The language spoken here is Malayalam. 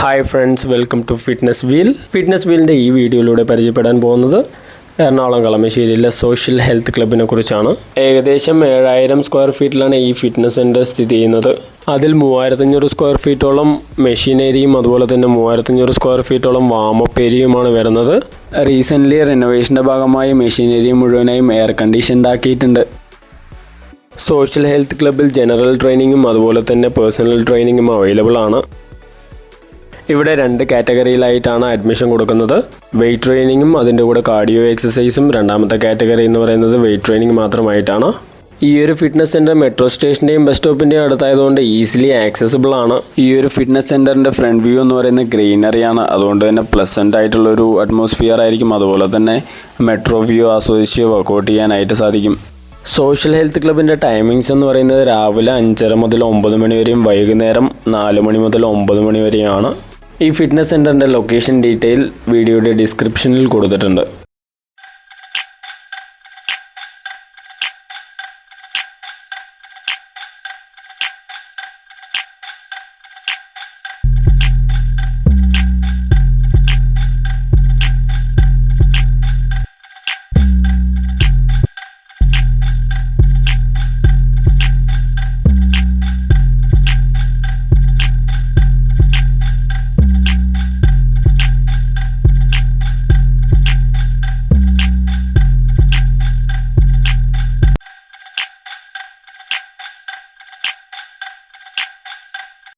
Hi friends, welcome to fitness wheel. Fitness വീലിൻ്റെ ഈ വീഡിയോയിലൂടെ പരിചയപ്പെടാൻ പോകുന്നത് എറണാകുളം കളമശ്ശേരിയിലെ സോഷ്യൽ ഹെൽത്ത് ക്ലബിനെ കുറിച്ചാണ്. ഏകദേശം 7000 സ്ക്വയർ ഫീറ്റിലാണ് ഈ ഫിറ്റ്നസ് സെൻറ്റർ സ്ഥിതി ചെയ്യുന്നത്. അതിൽ 3500 സ്ക്വയർ ഫീറ്റോളം മെഷീൻ ഏരിയയും അതുപോലെ തന്നെ 3500 സ്ക്വയർ ഫീറ്റോളം വാമപ്പ് ഏരിയയുമാണ് വരുന്നത്. റീസെൻ്റ്ലി റിനോവേഷൻ്റെ ഭാഗമായി മെഷീൻ ഏരിയ മുഴുവനായും എയർ കണ്ടീഷൻഡ് ആക്കിയിട്ടുണ്ട്. സോഷ്യൽ ഹെൽത്ത് ക്ലബിൽ ജനറൽ ട്രെയിനിങ്ങും അതുപോലെ തന്നെ പേഴ്സണൽ ട്രെയിനിങ്ങും അവൈലബിൾ ആണ്. ഇവിടെ 2 കാറ്റഗറിയിലായിട്ടാണ് അഡ്മിഷൻ കൊടുക്കുന്നത്. വെയ്റ്റ് ട്രെയിനിങ്ങും അതിൻ്റെ കൂടെ കാർഡിയോ എക്സസൈസും. രണ്ടാമത്തെ കാറ്റഗറി എന്ന് പറയുന്നത് വെയ്റ്റ് ട്രെയിനിങ് മാത്രമായിട്ടാണ്. ഈ ഒരു ഫിറ്റ്നസ് സെൻറ്റർ മെട്രോ സ്റ്റേഷൻ്റെയും ബസ് സ്റ്റോപ്പിൻ്റെയും അടുത്തായതുകൊണ്ട് ഈസിലി ആക്സസിബിൾ ആണ്. ഈ ഒരു ഫിറ്റ്നസ് സെൻറ്ററിൻ്റെ ഫ്രണ്ട് വ്യൂ എന്ന് പറയുന്നത് ഗ്രീനറിയാണ്. അതുകൊണ്ട് തന്നെ പ്ലസൻ്റ് ആയിട്ടുള്ളൊരു അറ്റ്മോസ്ഫിയർ ആയിരിക്കും. അതുപോലെ തന്നെ മെട്രോ വ്യൂ ആസ്വദിച്ച് വർക്കൗട്ട് ചെയ്യാനായിട്ട് സാധിക്കും. സോഷ്യൽ ഹെൽത്ത് ക്ലബിൻ്റെ ടൈമിങ്സ് എന്ന് പറയുന്നത് രാവിലെ 5:30 മുതൽ 9 മണി വരെയും വൈകുന്നേരം 4 മണി മുതൽ 9 മണി വരെയാണ്. ഈ ഫിറ്റ്നസ് സെൻറ്ററിൻ്റെ ലൊക്കേഷൻ ഡീറ്റെയിൽ വീഡിയോയുടെ ഡിസ്ക്രിപ്ഷനിൽ കൊടുത്തിട്ടുണ്ട്.